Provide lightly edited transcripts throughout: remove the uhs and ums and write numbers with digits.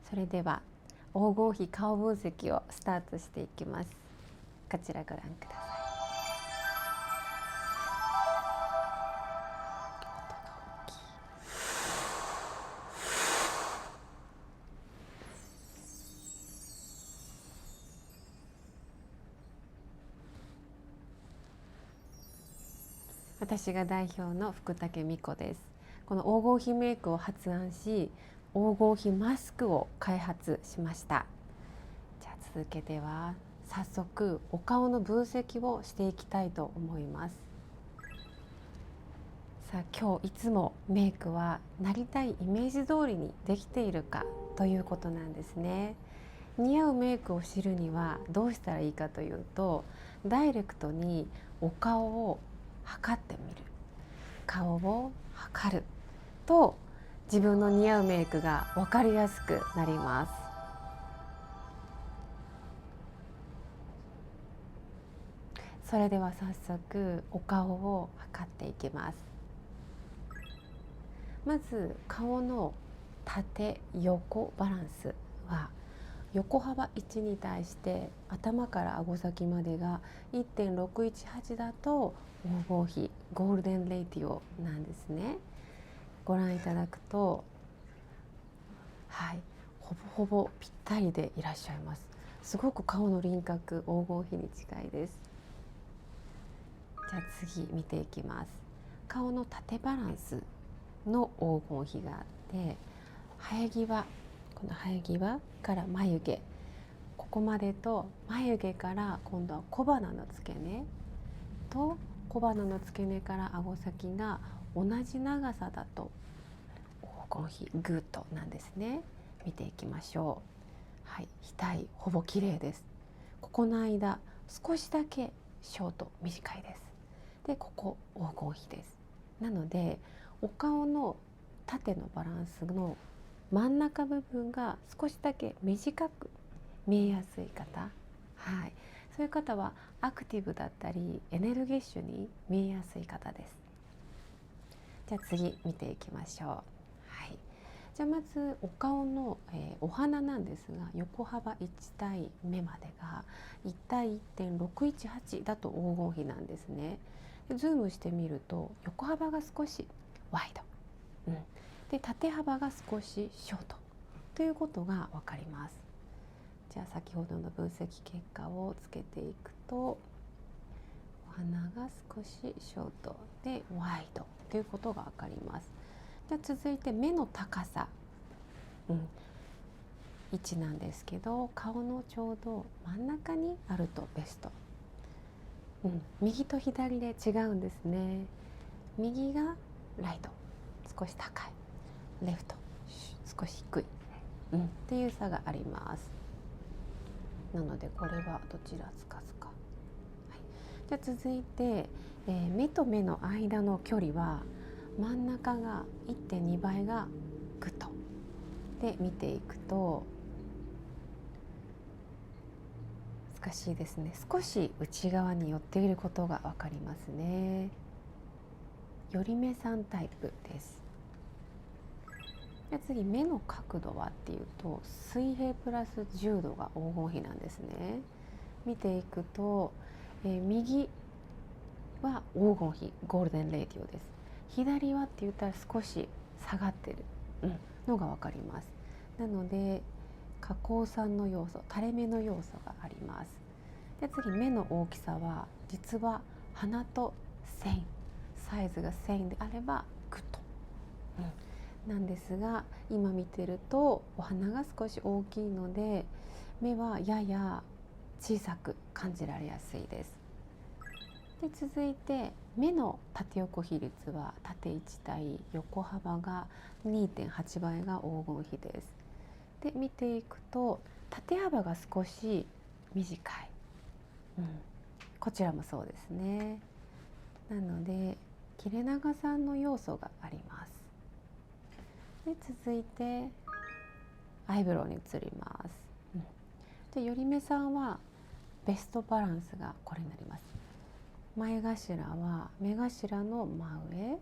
それでは黄金比顔分析をスタートしていきます。こちらご覧ください。私が代表の福武美子です。この黄金比メイクを発案し、黄金比マスクを開発しました。じゃあ続けては早速お顔の分析をしていきたいと思います。さあ今日いつもメイクはなりたいイメージ通りにできているかということなんですね。似合うメイクを知るにはどうしたらいいかというと、ダイレクトにお顔を測ってみる、顔を測ると自分の似合うメイクが分かりやすくなります。それでは早速お顔を測っていきます。まず顔の縦横バランスは、横幅1に対して頭から顎先までが 1.618 だと黄金比ゴールデンレイティオなんですね。ご覧いただくと、はい、ほぼほぼぴったりでいらっしゃいます。すごく顔の輪郭黄金比に近いです。じゃあ次見ていきます。顔の縦バランスの黄金比があって、生え際、この生え際から眉毛、ここまでと眉毛から今度は小鼻の付け根と小鼻の付け根から顎先が同じ長さだと黄金比グッドなんですね。見ていきましょう。はい、額ほぼ綺麗です。ここの間少しだけショート短いです。でここ黄金比です。なのでお顔の縦のバランスの真ん中部分が少しだけ短く見えやすい方、はい、そういう方はアクティブだったりエネルギッシュに見えやすい方です。じゃあ次見ていきましょう。はい、じゃあまずお顔の、お鼻なんですが、横幅1対目までが1対 1.618 だと黄金比なんですね。でズームしてみると横幅が少しワイド、で縦幅が少しショートということが分かります。じゃあ先ほどの分析結果をつけていくと、お鼻が少しショートでワイドということが分かります。じゃあ続いて目の高さ、位置なんですけど、顔のちょうど真ん中にあるとベスト。右と左で違うんですね。右がライト、少し高い、レフト少し低い、っていう差があります。なのでこれはどちらつかずか。じゃあ続いて、目と目の間の距離は真ん中が 1.2 倍がグッドで見ていくと、難しいですね。少し内側に寄っていることが分かりますね。寄り目さんタイプです。じゃあ次、目の角度はっていうと水平プラス10度が黄金比なんですね。見ていくと、右は黄金比ゴールデンレイディオです。左はって言ったら少し下がってる、のが分かります。なので下降酸の要素、垂れ目の要素があります。で次、目の大きさは実は鼻とセイン、サイズがセインであればグッド、なんですが、今見てるとお鼻が少し大きいので目はやや小さく感じられやすいです。で続いて目の縦横比率は縦1対横幅が 2.8 倍が黄金比です。で見ていくと縦幅が少し短い、こちらもそうですね。なので切れ長さんの要素があります。で続いてアイブロウに移ります。で寄り目さんはベストバランスがこれになります。前頭は目頭の真上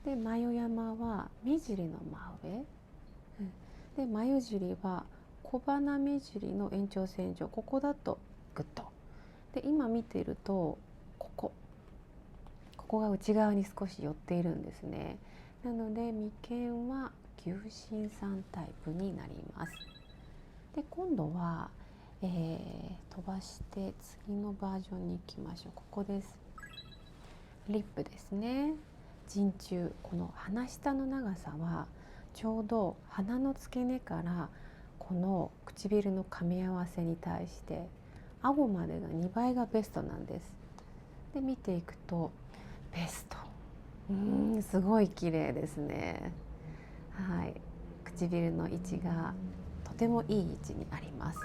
で、眉山は目尻の真上、で眉尻は小鼻目尻の延長線上、ここだとグッと。で今見ているとここが内側に少し寄っているんですね。なので眉間は牛心さタイプになります。で今度は、飛ばして次のバージョンに行きましょう。ここです。リップですね。人中、この鼻下の長さはちょうど鼻の付け根からこの唇の噛み合わせに対して顎までが2倍がベストなんです。で見ていくとベスト、すごい綺麗ですね。はい、唇の位置がとてもいい位置にあります。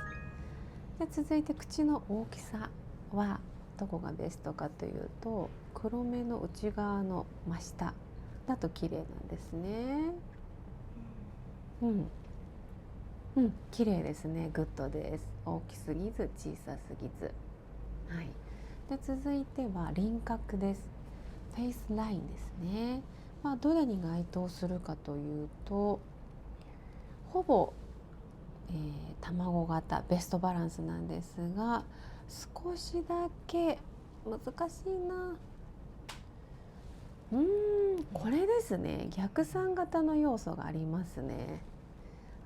で続いて口の大きさはどこがベストかというと、黒目の内側の真下だと綺麗なんですね。綺麗ですね。グッドです。大きすぎず小さすぎず。はい。で続いては輪郭です。フェイスラインですね。どれに該当するかというと、ほぼ、卵型ベストバランスなんですが、少しだけ難しいな。これですね。逆三型の要素がありますね。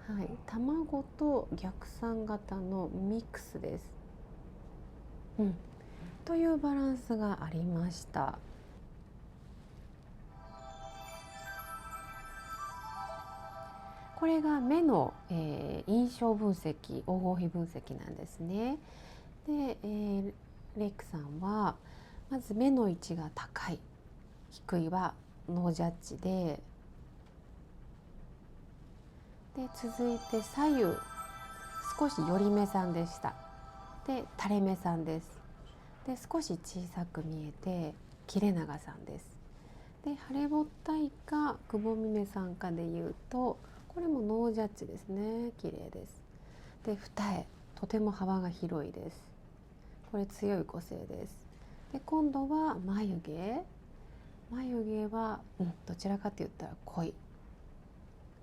はい、卵と逆三型のミックスです。というバランスがありました。これが目の、印象分析、黄金比分析なんですね。で、レイクさんはまず目の位置が高い、低いはノージャッジで、続いて左右少し寄り目さんでした。で垂れ目さんです。で少し小さく見えて切れ長さんです。で腫れぼったいかくぼみ目さんかでいうと、これもノージャッジですね。綺麗です。で二重、とても幅が広いです。これ強い個性です。で今度は眉毛は、どちらかと言ったら濃い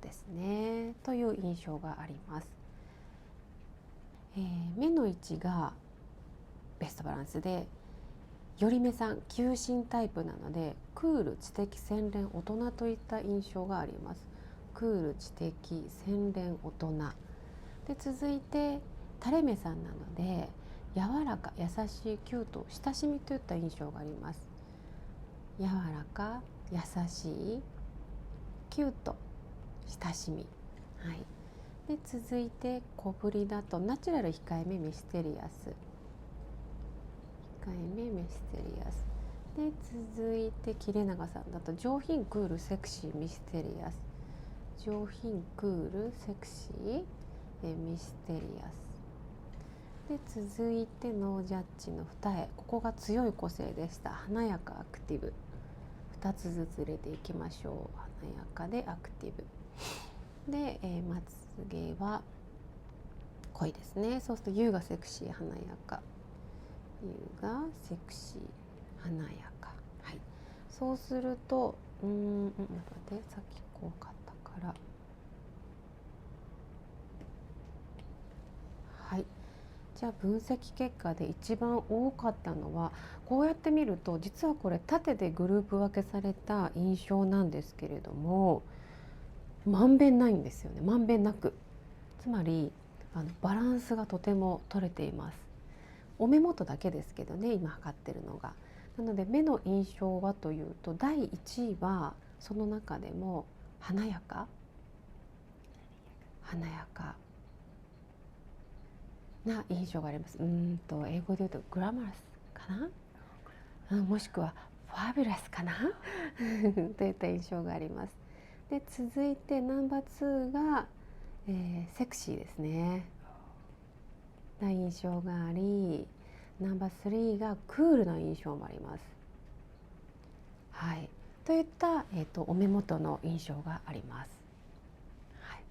ですねという印象があります。目の位置がベストバランスで、寄り目さん急進タイプなので、クール、知的、洗練、大人といった印象があります。クール、知的、洗練、大人で、続いて垂れ目さんなので、柔らか、優しい、キュート、親しみといった印象があります。柔らか、優しい、キュート、親しみ。はい。で続いて小ぶりだとナチュラル、控えめ、ミステリアス、控えめ、ミステリアスで、続いて切れ長さんだと上品、クール、セクシー、ミステリアス、上品、クール、セクシー、ミステリアスで、続いてノージャッジの二重、ここが強い個性でした。華やか、アクティブ。2つずつ入れていきましょう。華やかでアクティブで、まつげは濃いですね。そうすると U がセクシー、華やか、 U がセクシー、華やか。はい、そうすると待って、さっきこうかったから、はい、じゃあ分析結果で一番多かったのは、こうやって見ると実はこれ縦でグループ分けされた印象なんですけれども、まんべんないんですよね。まんべんなく、つまりバランスがとても取れています。お目元だけですけどね、今測ってるのが。なので目の印象はというと、第1位はその中でも華やかな印象があります。英語で言うとグラマラスかな、もしくはファビュラスかなといった印象があります。で続いてナンバー2が、セクシーですねな印象があり、ナンバー3がクールな印象もあります。はい、といった、お目元の印象があります。はい、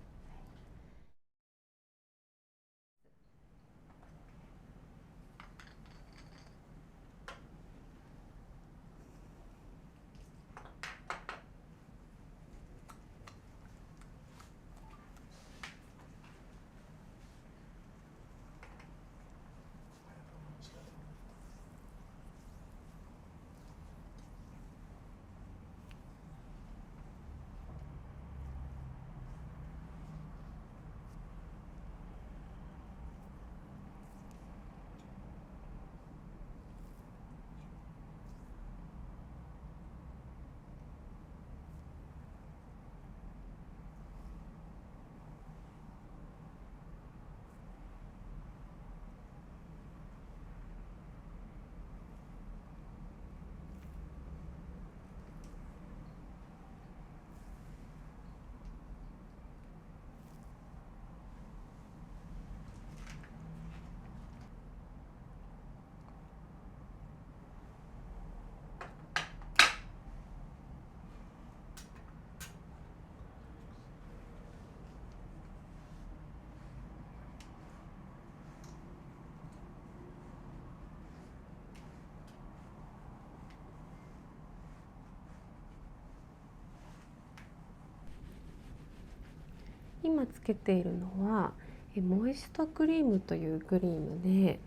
今つけているのはモイストクリームというクリームで、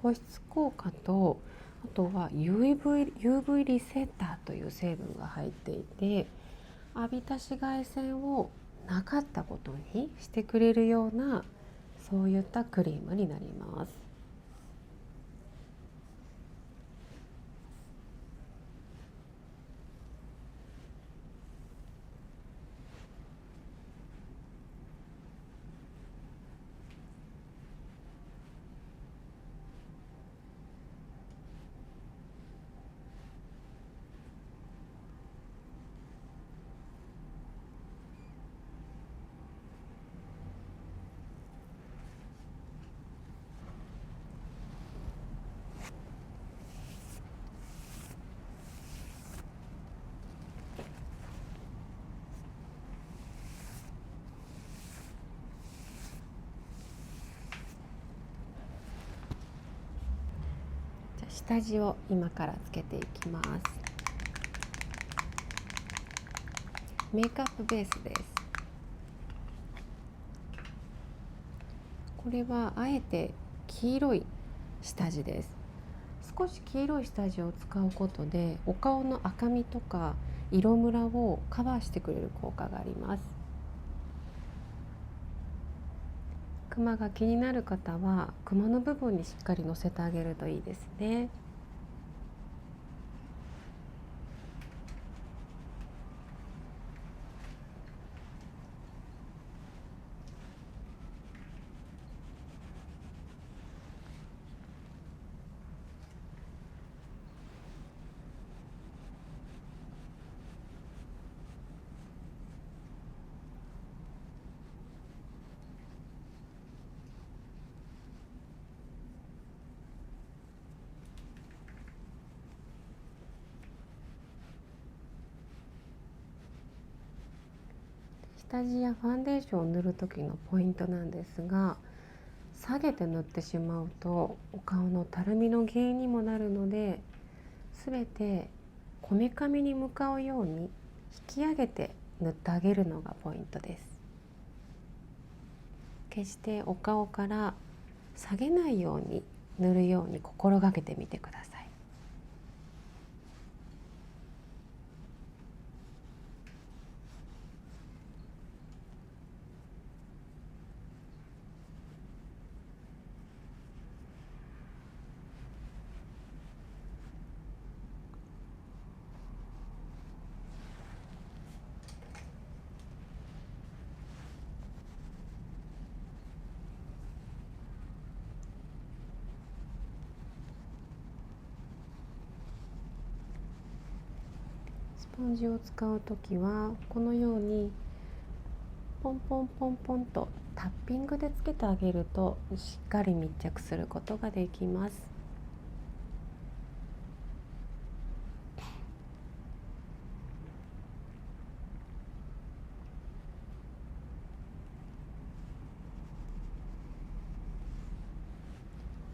保湿効果とあとは UV リセッターという成分が入っていて、浴びた紫外線をなかったことにしてくれるような、そういったクリームになります。じゃあ下地を今からつけていきます。メイクアップベースです。これはあえて黄色い下地です。少し黄色い下地を使うことでお顔の赤みとか色ムラをカバーしてくれる効果があります。クマが気になる方はクマの部分にしっかりのせてあげるといいですね。下地やファンデーションを塗る時のポイントなんですが、下げて塗ってしまうとお顔のたるみの原因にもなるので、全てこめかみに向かうように引き上げて塗ってあげるのがポイントです。決してお顔から下げないように塗るように心がけてみてください。スポンジを使うときはこのようにポンポンポンポンとタッピングでつけてあげるとしっかり密着することができます。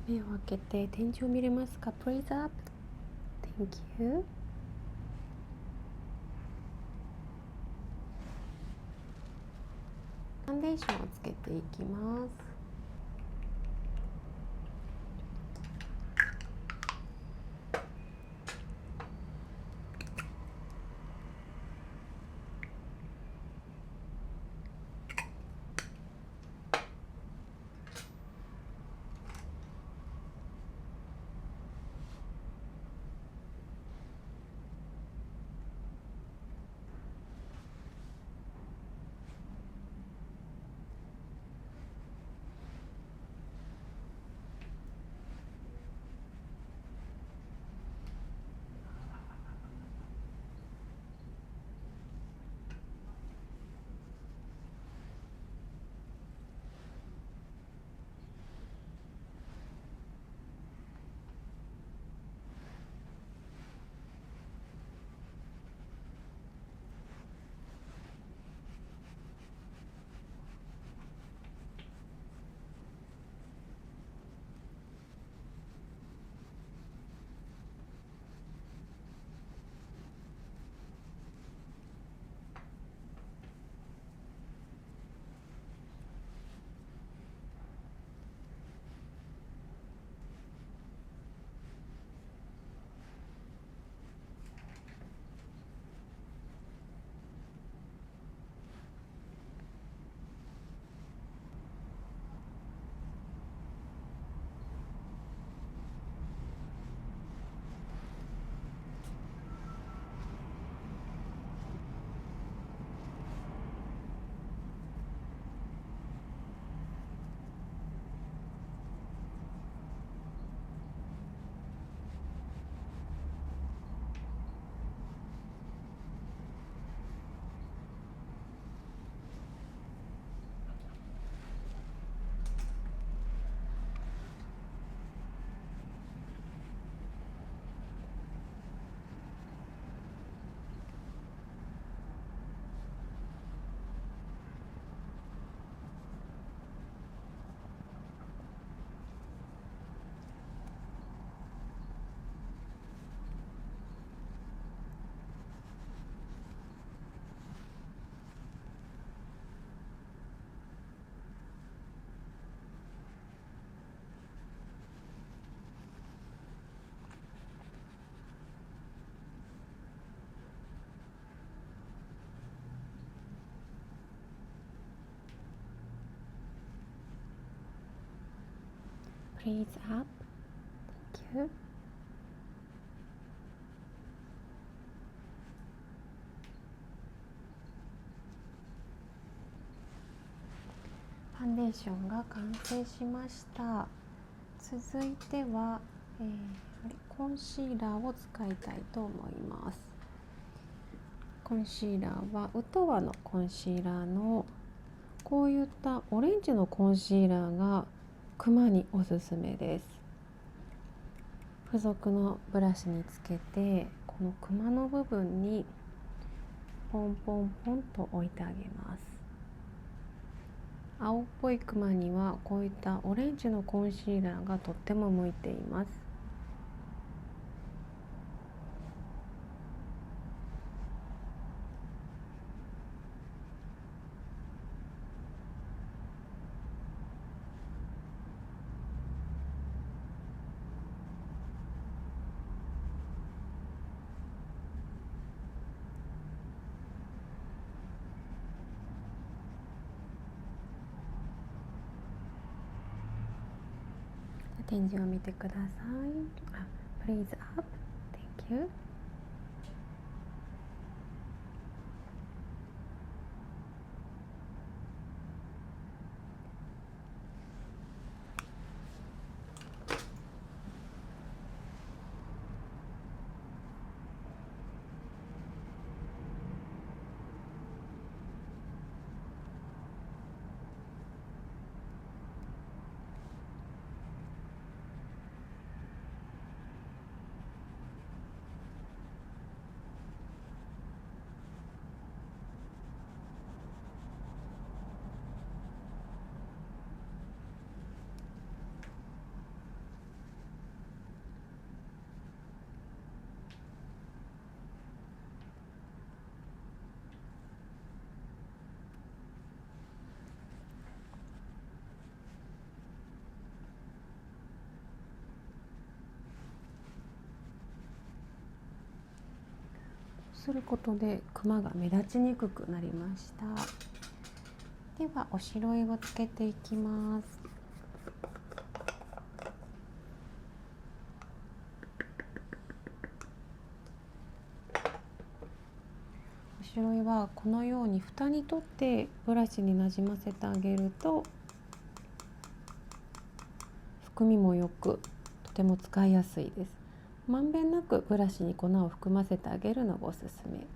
目を開けて天井を見れますか？ Please up. Thank you. ファンデーションをつけていきます。Breathe up. Thank you.ファンデーションが完成しました。続いては、コンシーラーを使いたいと思います。コンシーラーはウトワのコンシーラーのこういったオレンジのコンシーラーがクマにおすすめです。付属のブラシにつけて、このクマの部分にポンポンポンと置いてあげます。青っぽいクマにはこういったオレンジのコンシーラーがとっても向いています。展示を見てください。Breathe up. Thank you. することでクマが目立ちにくくなりました。ではおしろいをつけていきます。おしろいはこのように蓋に取ってブラシになじませてあげると含みもよくとても使いやすいです。まんべんなくブラシに粉を含ませてあげるのがおすすめ。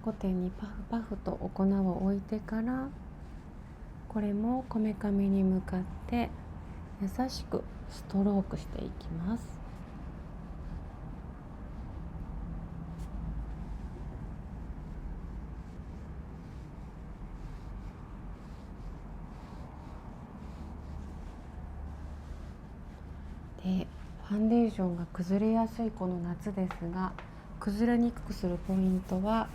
5点にパフパフとお粉を置いてから、これもこめかみに向かって優しくストロークしていきます。で、ファンデーションが崩れやすいこの夏ですが、崩れにくくするポイントは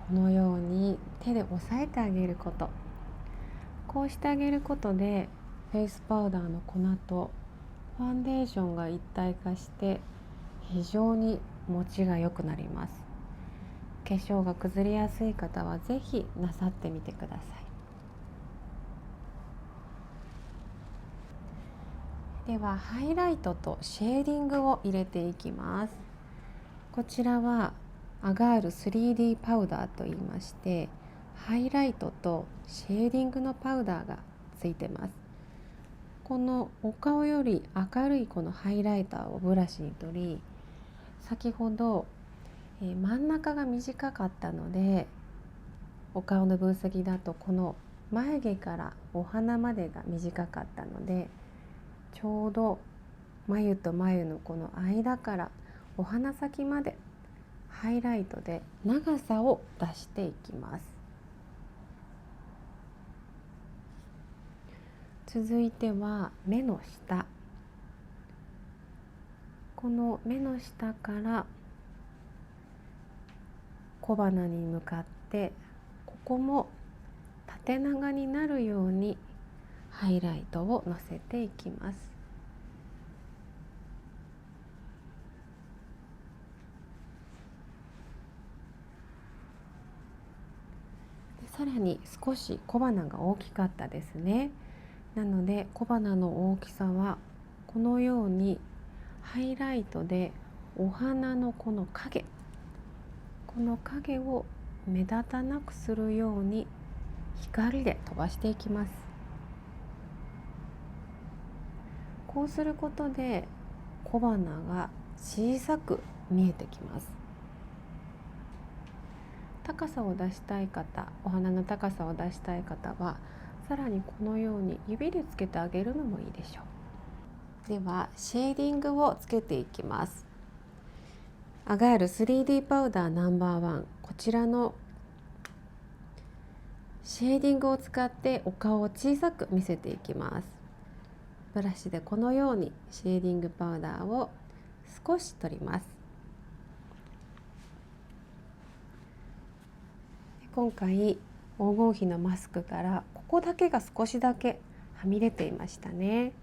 このように手で押さえてあげること。こうしてあげることでフェイスパウダーの粉とファンデーションが一体化して非常に持ちが良くなります。化粧が崩れやすい方はぜひなさってみてください。ではハイライトとシェーディングを入れていきます。こちらはアガール 3D パウダーといいまして、ハイライトとシェーディングのパウダーがついてます。このお顔より明るいこのハイライターをブラシに取り、先ほど真ん中が短かったので、お顔の分析だとこの眉毛からお鼻までが短かったので、ちょうど眉と眉のこの間からお鼻先までハイライトで長さを出していきます。続いては目の下、この目の下から小鼻に向かってここも縦長になるようにハイライトをのせていきます。さらに少し小鼻が大きかったですね。なので小鼻の大きさはこのようにハイライトでお花のこの影を目立たなくするように光で飛ばしていきます。こうすることで小鼻が小さく見えてきます。高さを出したい方、お花の高さを出したい方はさらにこのように指でつけてあげるのもいいでしょう。ではシェーディングをつけていきます。アガール 3D パウダーナンバーワン、こちらのシェーディングを使ってお顔を小さく見せていきます。ブラシでこのようにシェーディングパウダーを少し取ります。今回黄金比のマスクからここだけが少しだけはみ出ていましたね。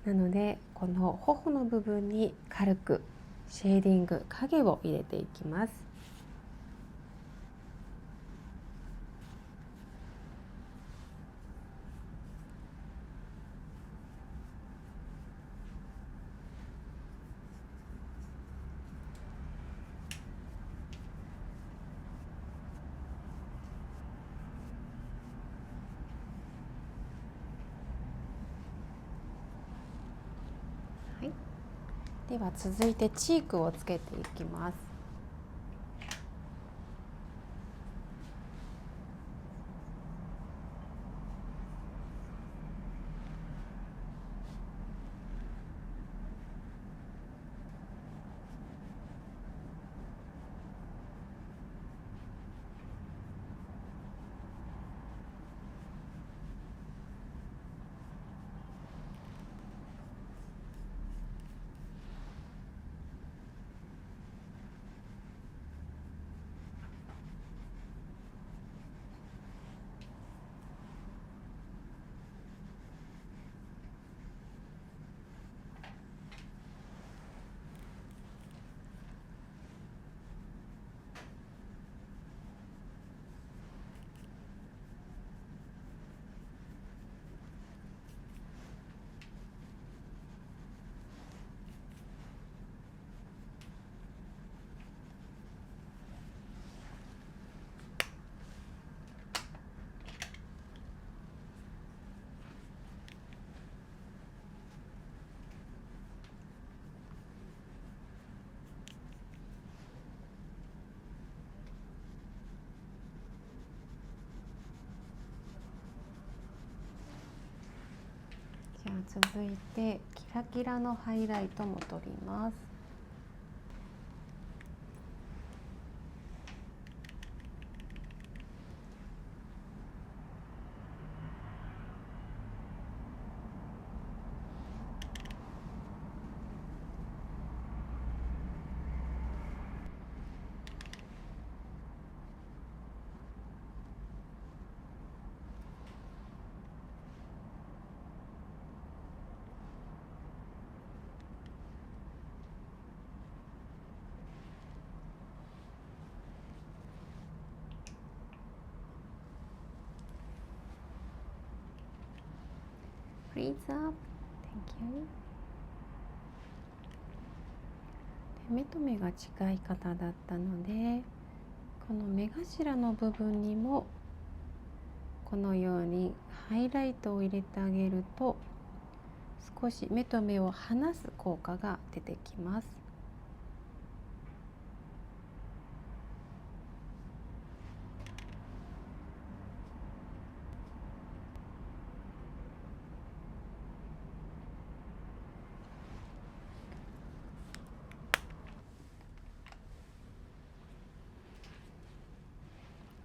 なのでこの頬の部分に軽くシェーディング影を入れていきます。はい、では続いてチークをつけていきます。じゃあ続いてキラキラのハイライトも取ります。Freeze up. Thank you. 目と目が近い方だったので、この目頭の部分にもこのようにハイライトを入れてあげると少し目と目を離す効果が出てきます。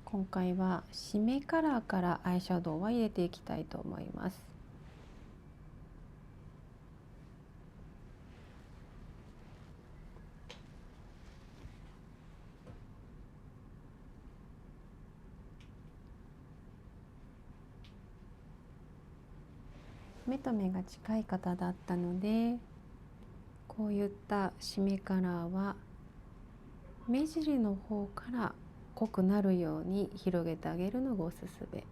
今回は締めカラーからアイシャドウは入れていきたいと思います。目と目が近い方だったので、こういった締めカラーは目尻の方から濃くなるように広げてあげるのがおすすめ。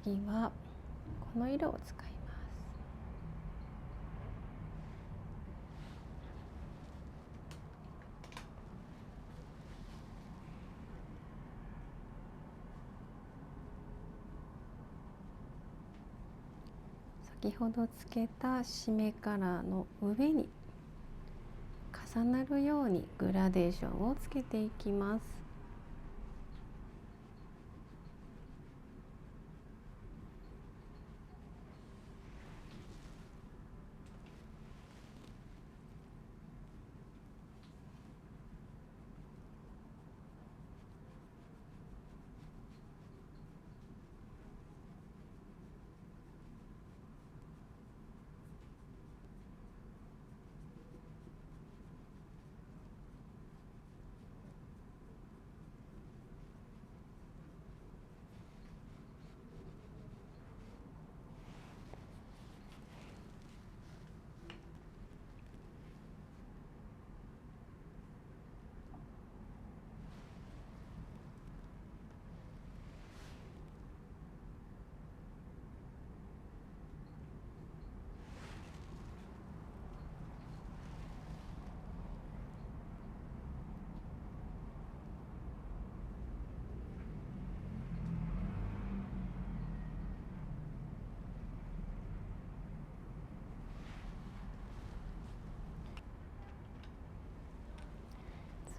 次はこの色を使います。先ほどつけた締めカラーの上に重なるようにグラデーションをつけていきます。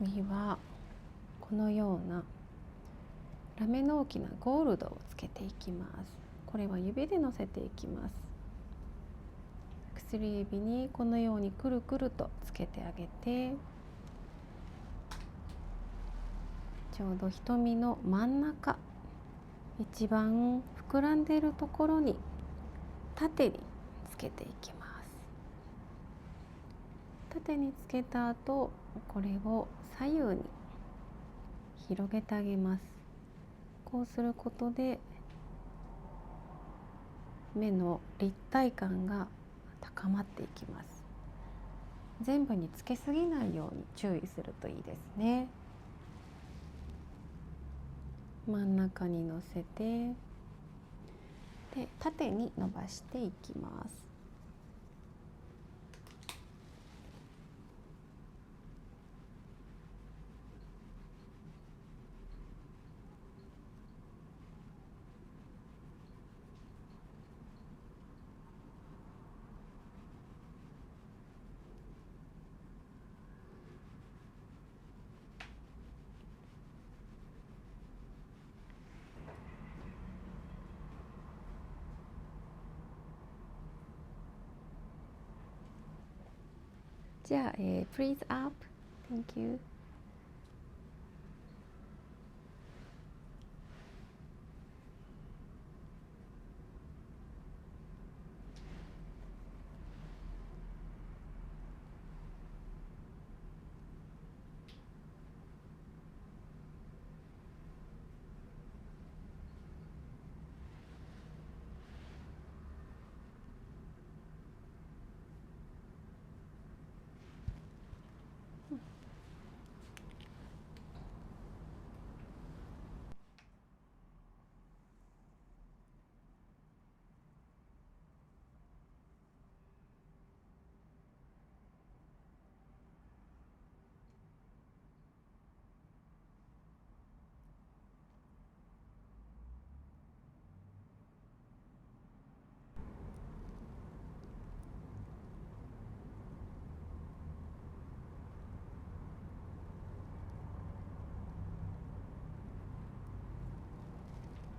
次はこのようなラメの大きなゴールドをつけていきます。これは指でのせていきます。薬指にこのようにくるくるとつけてあげて、ちょうど瞳の真ん中、一番膨らんでいるところに縦につけていきます。縦につけた後、これを左右に広げてあげます。こうすることで目の立体感が高まっていきます。全部につけすぎないように注意するといいですね。真ん中にのせて、で縦に伸ばしていきます。じゃあ、Please up. Thank you.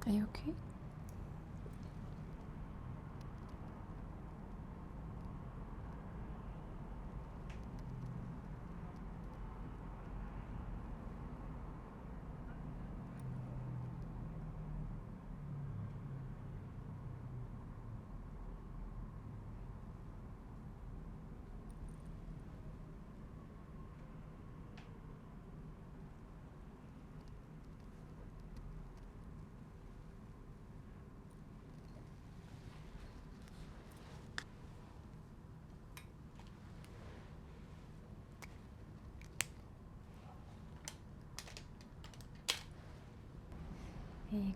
Are you okay?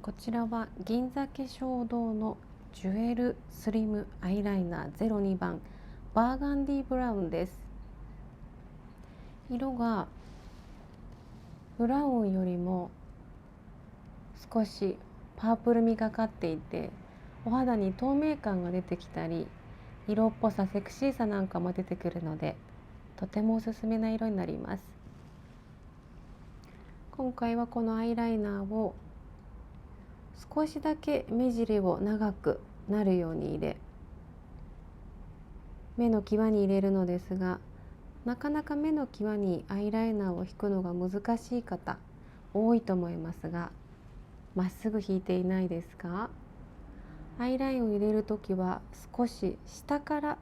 こちらは銀座化粧堂のジュエルスリムアイライナー02番バーガンディブラウンです。色がブラウンよりも少しパープルみがかっていて、お肌に透明感が出てきたり、色っぽさセクシーさなんかも出てくるので、とてもおすすめな色になります。今回はこのアイライナーを少しだけ目尻を長くなるように入れ、目の際に入れるのですが、なかなか目の際にアイライナーを引くのが難しい方多いと思いますが、まっすぐ引いていないですか？アイラインを入れるときは少し下から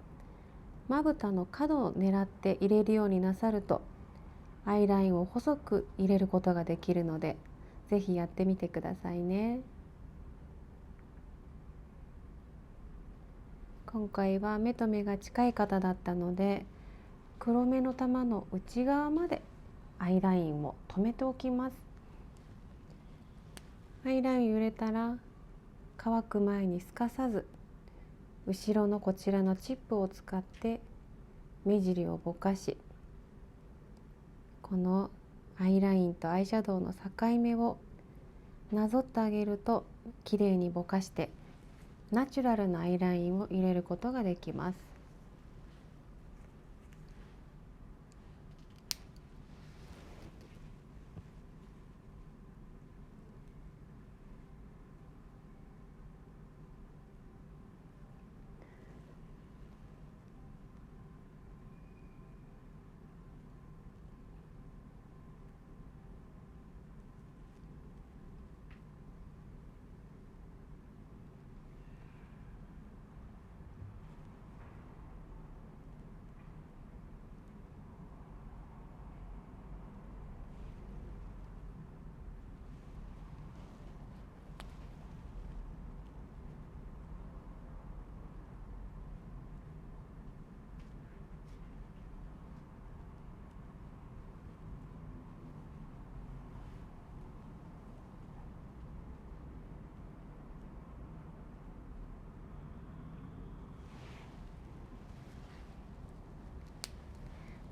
まぶたの角を狙って入れるようになさると、アイラインを細く入れることができるので、ぜひやってみてくださいね。今回は目と目が近い方だったので、黒目の玉の内側までアイラインを留めておきます。アイラインを入れたら乾く前にすかさず、後ろのこちらのチップを使って目尻をぼかし、このアイラインとアイシャドウの境目をなぞってあげると、きれいにぼかしてナチュラルなアイラインを入れることができます。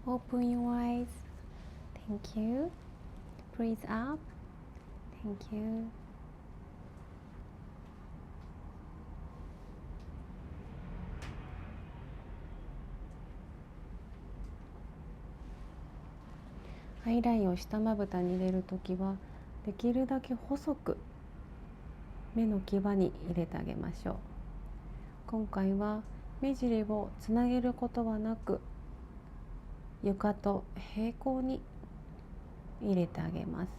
Open your eyes. Thank you. Breathe up. Thank you. アイラインを下まぶたに入れるときは、できるだけ細く目の際に入れてあげましょう。今回は目尻をつなげることはなく、床と平行に入れてあげます。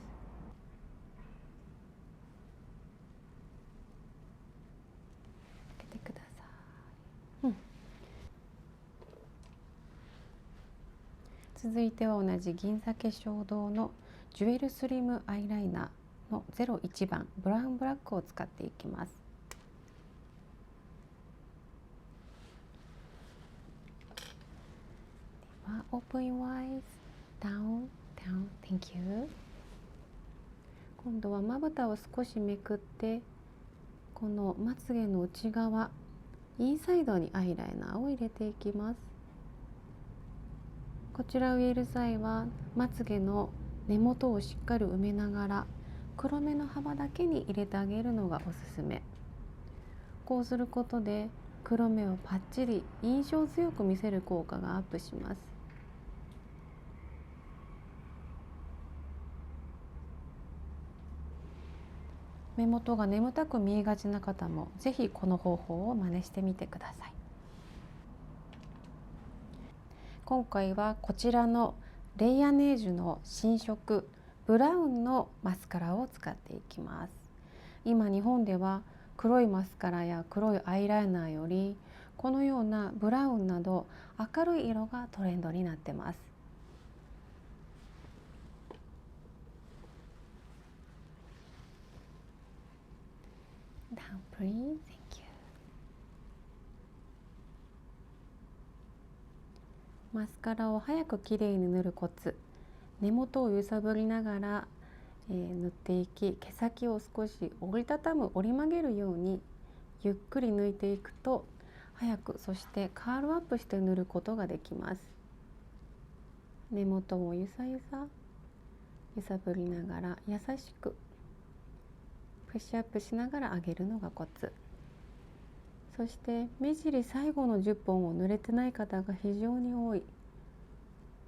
開けてください。続いては同じ銀座化粧堂のジュエルスリムアイライナーの01番ブラウンブラックを使っていきます。では Open your eyes. Down, down. Thank you. 今度はまぶたを少しめくって、このまつげの内側インサイドにアイライナーを入れていきます。こちらを入れる際はまつげの根元をしっかり埋めながら、黒目の幅だけに入れてあげるのがおすすめ。こうすることで黒目をパッチリ印象強く見せる効果がアップします。目元が眠たく見えがちな方もぜひこの方法を真似してみてください。今回はこちらのレイヤネージュの新色ブラウンのマスカラを使っていきます。今日本では黒いマスカラや黒いアイライナーよりこのようなブラウンなど明るい色がトレンドになってます。Down please. Thank you. マスカラを早くきれいに塗るコツ、根元を揺さぶりながら、塗っていき、毛先を少し折りたたむ、折り曲げるようにゆっくり抜いていくと早く、そしてカールアップして塗ることができます。根元をゆさぶりながら優しくプッシュアップしながら上げるのがコツ。そして目尻最後の10本を塗れてない方が非常に多い。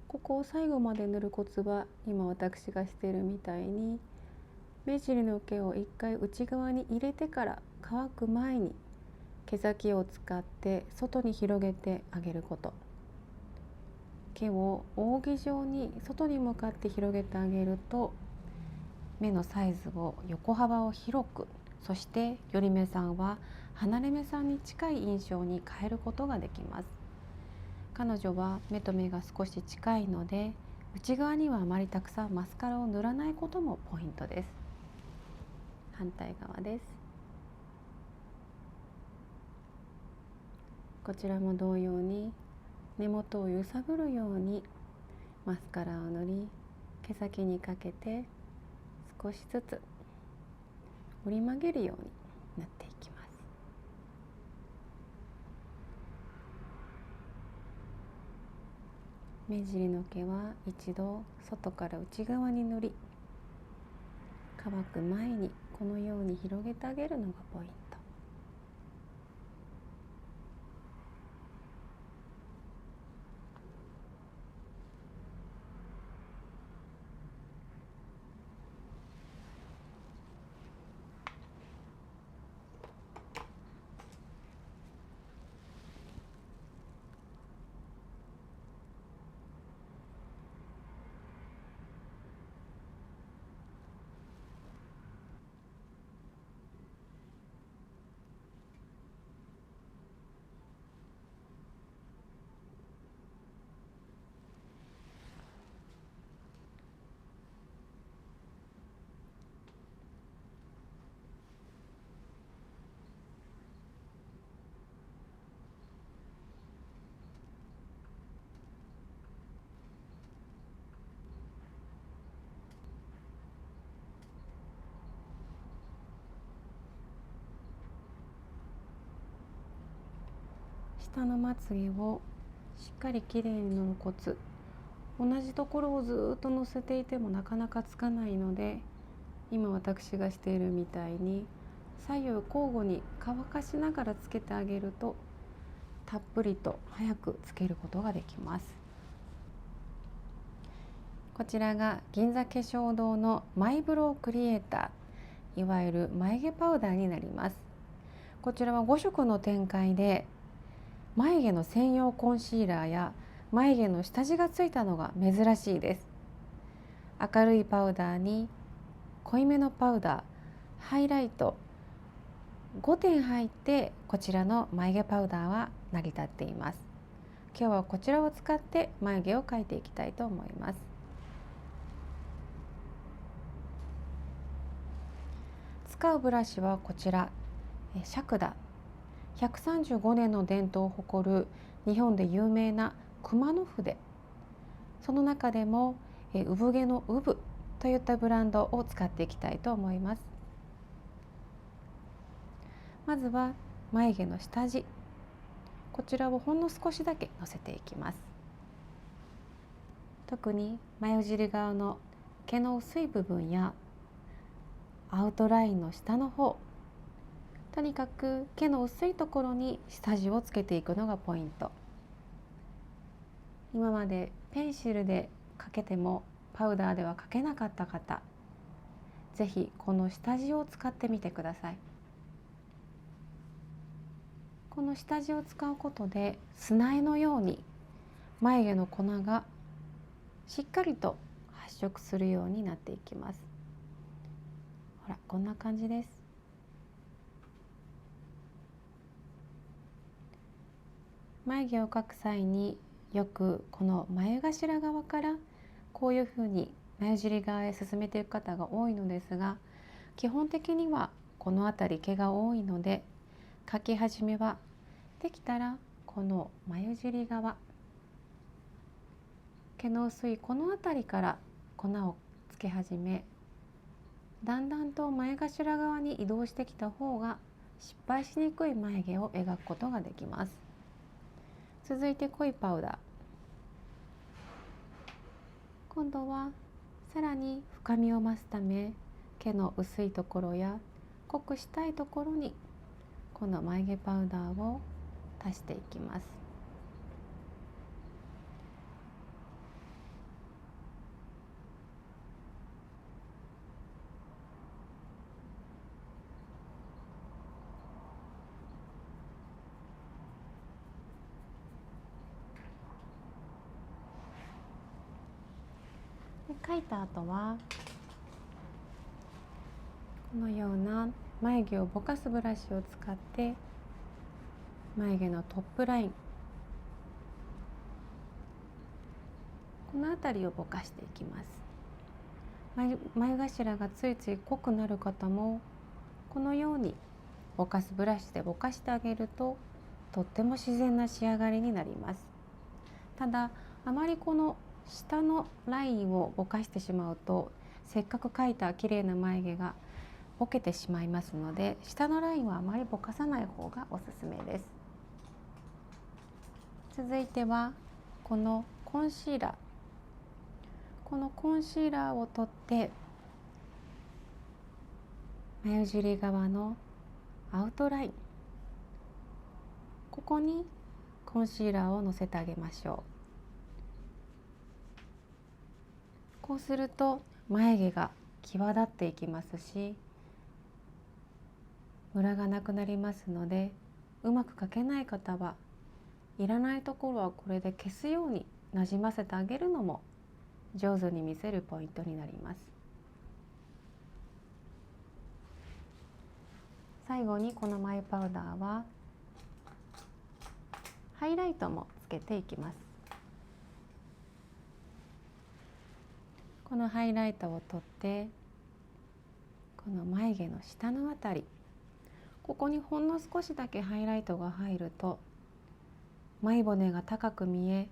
ここを最後まで塗るコツは今私がしているみたいに目尻の毛を一回内側に入れてから乾く前に毛先を使って外に広げてあげること。毛を扇状に外に向かって広げてあげると目のサイズを横幅を広く、そして寄り目さんは離れ目さんに近い印象に変えることができます。彼女は目と目が少し近いので内側にはあまりたくさんマスカラを塗らないこともポイントです。反対側です。こちらも同様に根元を揺さぶるようにマスカラを塗り、毛先にかけて少しずつ折り曲げるように塗っていきます。目尻の毛は一度外から内側に塗り、乾く前にこのように広げてあげるのがポイント。下のまつげをしっかりきれいに塗るコツ。同じところをずっとのせていてもなかなかつかないので、今私がしているみたいに左右交互に乾かしながらつけてあげるとたっぷりと早くつけることができます。こちらが銀座化粧堂のマイブロークリエイター、いわゆる眉毛パウダーになります。こちらは5色の展開で眉毛の専用コンシーラーや眉毛の下地がついたのが珍しいです。明るいパウダーに濃いめのパウダー、ハイライト5点入ってこちらの眉毛パウダーは成り立っています。今日はこちらを使って眉毛を描いていきたいと思います。使うブラシはこちらシャクダ、135年の伝統を誇る日本で有名な熊野筆、その中でも産毛の産といったブランドを使っていきたいと思います。まずは眉毛の下地、こちらをほんの少しだけのせていきます。特に眉尻側の毛の薄い部分やアウトラインの下の方、とにかく毛の薄いところに下地をつけていくのがポイント。今までペンシルで描けてもパウダーでは描けなかった方、ぜひこの下地を使ってみてください。この下地を使うことで砂絵のように眉毛の粉がしっかりと発色するようになっていきます。ほら、こんな感じです。眉毛を描く際によくこの眉頭側からこういうふうに眉尻側へ進めていく方が多いのですが、基本的にはこの辺り毛が多いので、描き始めはできたらこの眉尻側、毛の薄いこの辺りから粉をつけ始め、だんだんと眉頭側に移動してきた方が失敗しにくい眉毛を描くことができます。続いて濃いパウダー。今度はさらに深みを増すため、毛の薄いところや濃くしたいところにこの眉毛パウダーを足していきます。描いた後はこのような眉毛をぼかすブラシを使って眉毛のトップライン、この辺りをぼかしていきます。眉頭がついつい濃くなる方もこのようにぼかすブラシでぼかしてあげるととっても自然な仕上がりになります。ただあまりこの下のラインをぼかしてしまうと、せっかく描いた綺麗な眉毛がぼけてしまいますので、下のラインはあまりぼかさない方がおすすめです。続いてはこのコンシーラー。このコンシーラーを取って眉尻側のアウトライン、ここにコンシーラーをのせてあげましょう。こうすると眉毛が際立っていきますし、ムラがなくなりますので、うまく描けない方はいらないところはこれで消すようになじませてあげるのも上手に見せるポイントになります。最後にこの眉パウダーはハイライトもつけていきます。このハイライトを取ってこの眉毛の下のあたり、ここにほんの少しだけハイライトが入ると眉骨が高く見え、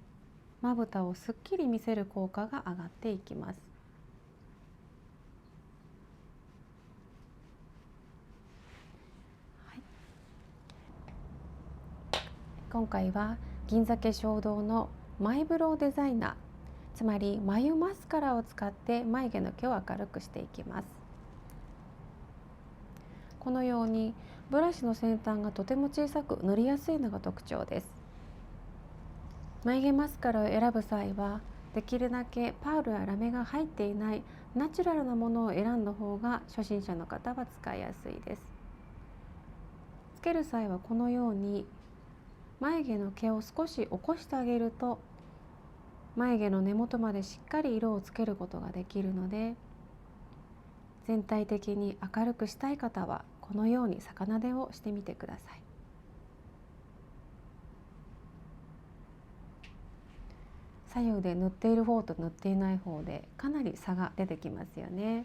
まぶたをすっきり見せる効果が上がっていきます。はい、今回は銀座化粧堂のマイブロウデザイナー、つまり眉マスカラを使って眉毛の毛を明るくしていきます。このようにブラシの先端がとても小さく塗りやすいのが特徴です。眉毛マスカラを選ぶ際はできるだけパールやラメが入っていないナチュラルなものを選んだ方が初心者の方は使いやすいです。つける際はこのように眉毛の毛を少し起こしてあげると眉毛の根元までしっかり色をつけることができるので、全体的に明るくしたい方はこのように逆なでをしてみてください。左右で塗っている方と塗っていない方でかなり差が出てきますよね。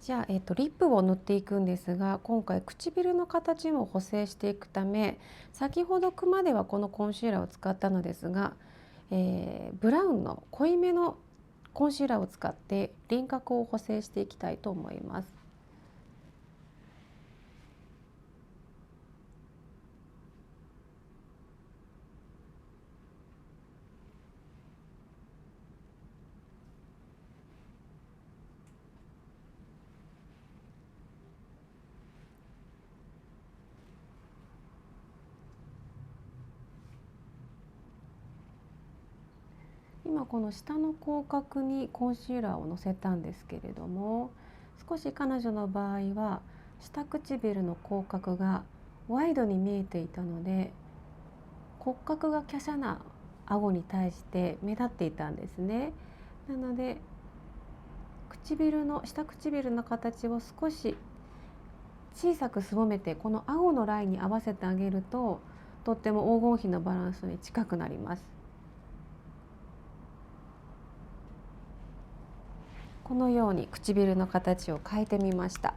じゃあ、リップを塗っていくんですが、今回唇の形も補正していくため、先ほどまではこのコンシーラーを使ったのですが、ブラウンの濃いめのコンシーラーを使って輪郭を補正していきたいと思います。今この下の口角にコンシーラーをのせたんですけれども、少し彼女の場合は下唇の口角がワイドに見えていたので、骨格が華奢な顎に対して目立っていたんですね。なので下唇の形を少し小さくすぼめて、この顎のラインに合わせてあげると、とっても黄金比のバランスに近くなります。このように唇の形を変えてみました。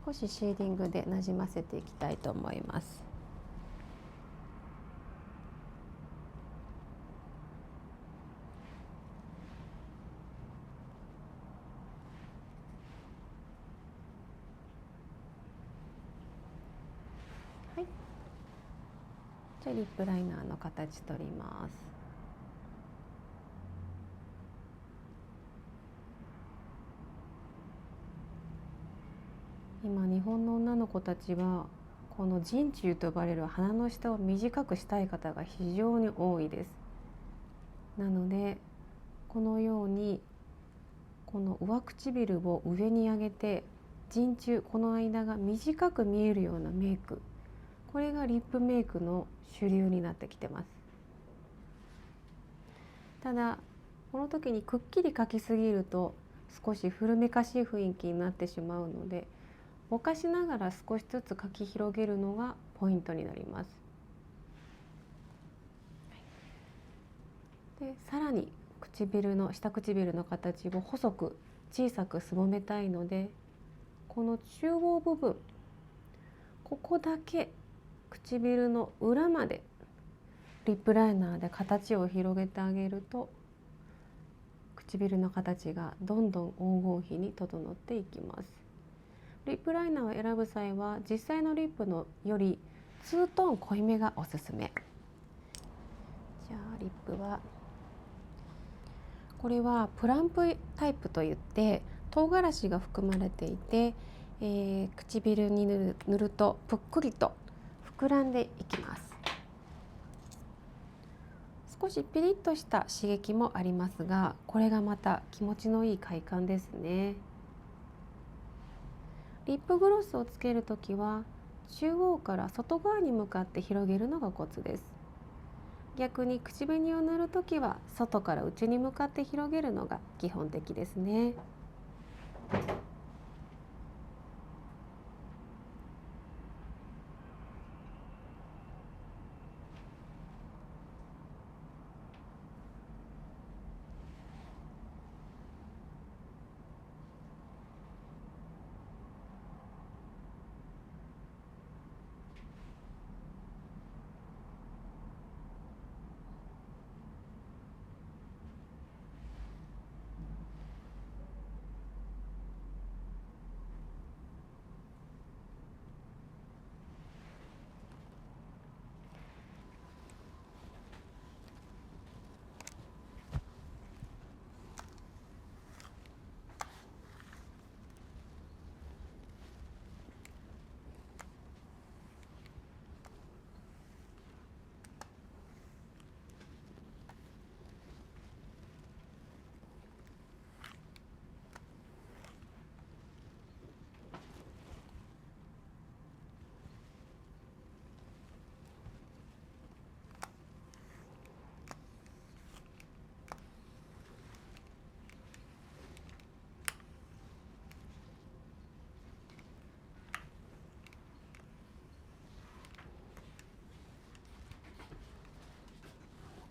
少しシェーディングでなじませていきたいと思います。はい、じゃあリップライナーの形取ります。今日本の女の子たちはこの人中と呼ばれる鼻の下を短くしたい方が非常に多いです。なのでこのようにこの上唇を上に上げて、人中この間が短く見えるようなメイク、これがリップメイクの主流になってきてます。ただこの時にくっきり描きすぎると少し古めかしい雰囲気になってしまうので、ぼかしながら少しずつ描き広げるのがポイントになります。でさらに下唇の形を細く小さくすぼめたいので、この中央部分、ここだけ唇の裏までリップライナーで形を広げてあげると、唇の形がどんどん黄金比に整っていきます。リップライナーを選ぶ際は実際のリップのより2トーン濃いめがおすすめ。じゃあリップはこれはプランプタイプといって唐辛子が含まれていて、唇に塗るとぷっくりと膨らんでいきます。少しピリッとした刺激もありますが、これがまた気持ちのいい快感ですね。リップグロスをつけるときは中央から外側に向かって広げるのがコツです。逆に口紅を塗るときは外から内に向かって広げるのが基本的ですね。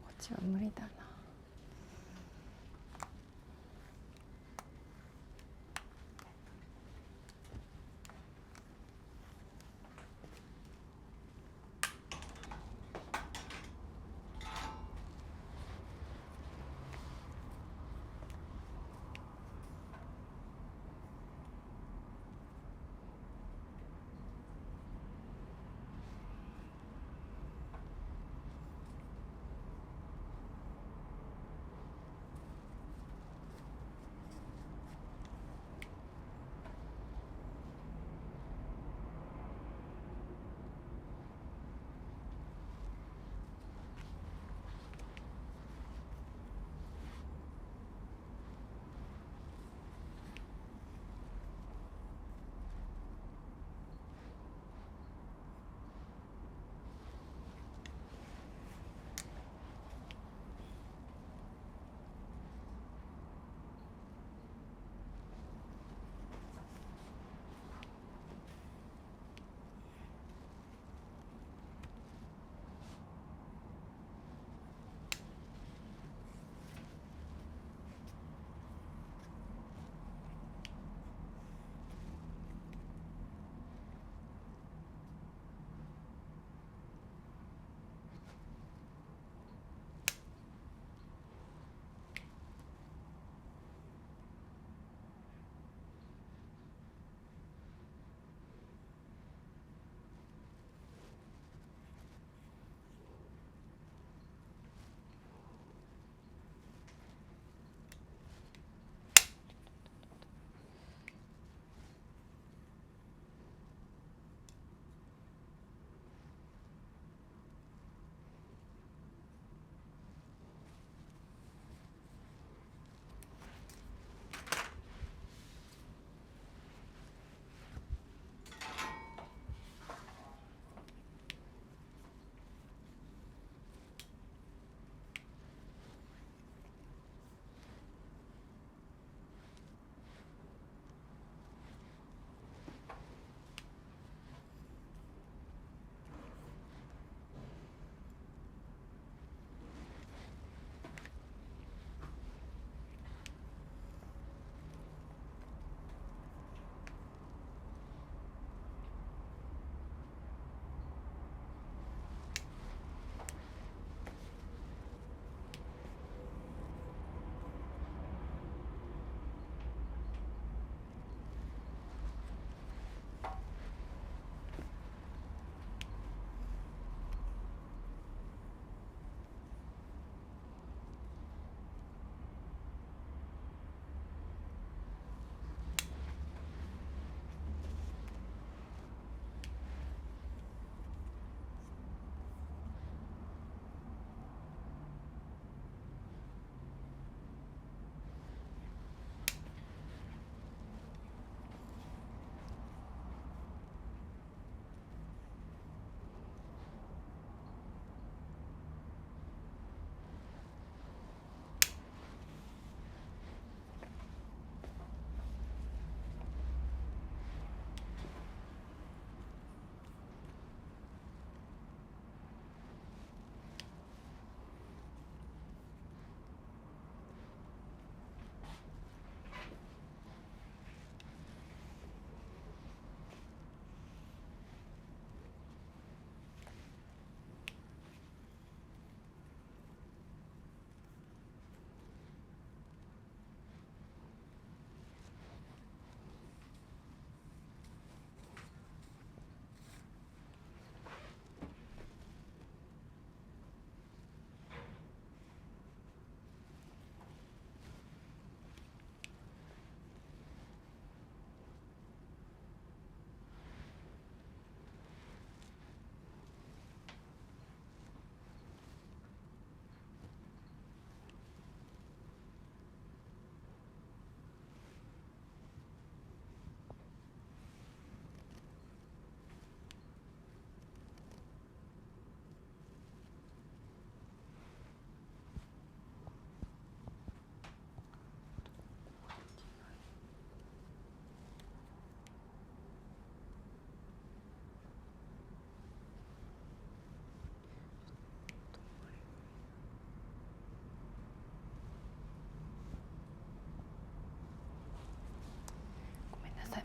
こっちは無理だな。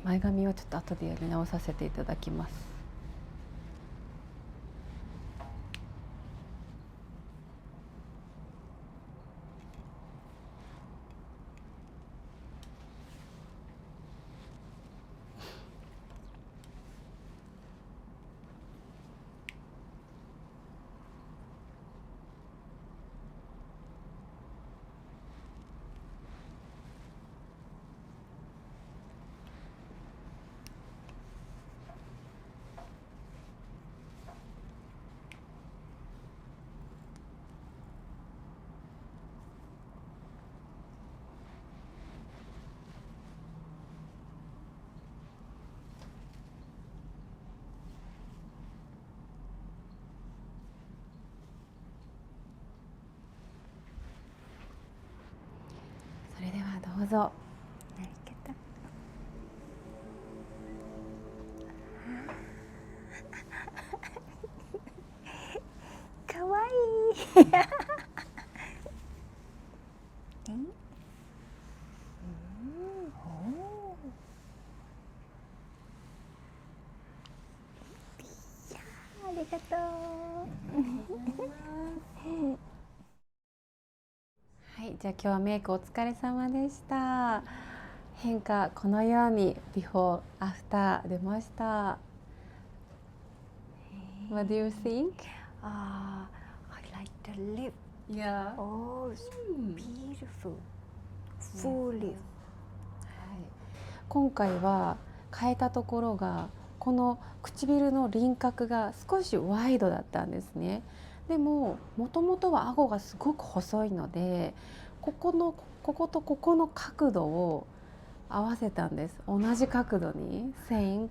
前髪をちょっと後でやり直させていただきます。それではどうぞ。かわいい。ありがとう。はい、じゃあ今日はメイクお疲れ様でした。変化このようにビフォーアフター出ました。What do you think? I like the lip. Yeah. Oh, it's beautiful. Full lip. 今回は変えたところがこの唇の輪郭が少しワイドだったんですね。でももともとは顎がすごく細いのでこことここの角度を合わせたんです。同じ角度に線。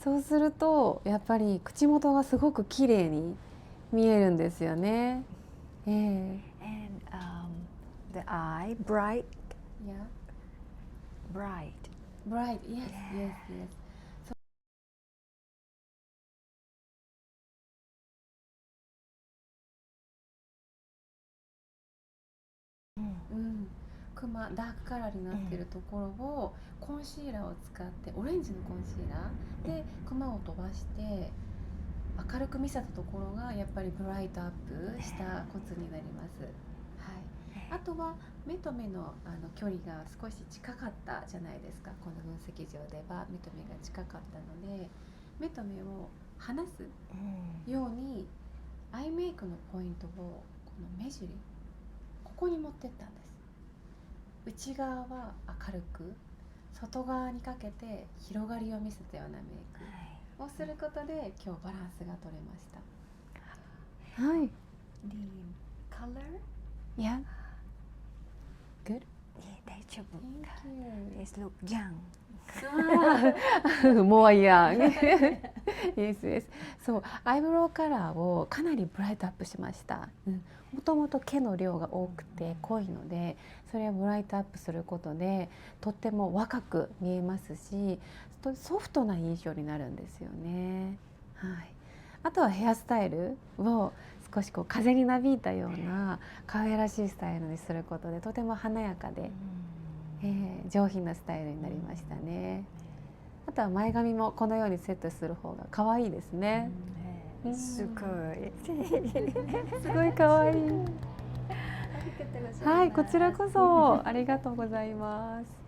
そうするとやっぱり口元がすごく綺麗に見えるんですよね。And the eye bright. Yeah. Bright. Bright. Yes. Yes. Yes. クマダークカラーになっているところをコンシーラーを使ってオレンジのコンシーラーでクマを飛ばして明るく見せたところがやっぱりブライトアップしたコツになります。はい、あとは目と目の距離が少し近かったじゃないですか。この分析上では目と目が近かったので目と目を離すようにアイメイクのポイントをこの目尻ここに持ってったんです。内側は明るく外側にかけて広がりを見せたようなメイクをすることで今日バランスが取れました。はい。The color? Yeah. Good. 大丈夫。Thank you. It look young. More young. Yes, yes. そう、アイブロウカラーをかなりブライトアップしました。もともと毛の量が多くて濃いのでそれをブライトアップすることでとっても若く見えますしソフトな印象になるんですよね。はい、あとはヘアスタイルを少しこう風になびいたような可愛らしいスタイルにすることでとても華やかで、上品なスタイルになりましたね。あとは前髪もこのようにセットする方が可愛いですね。すごい。すごい可愛い。はい、こちらこそありがとうございます。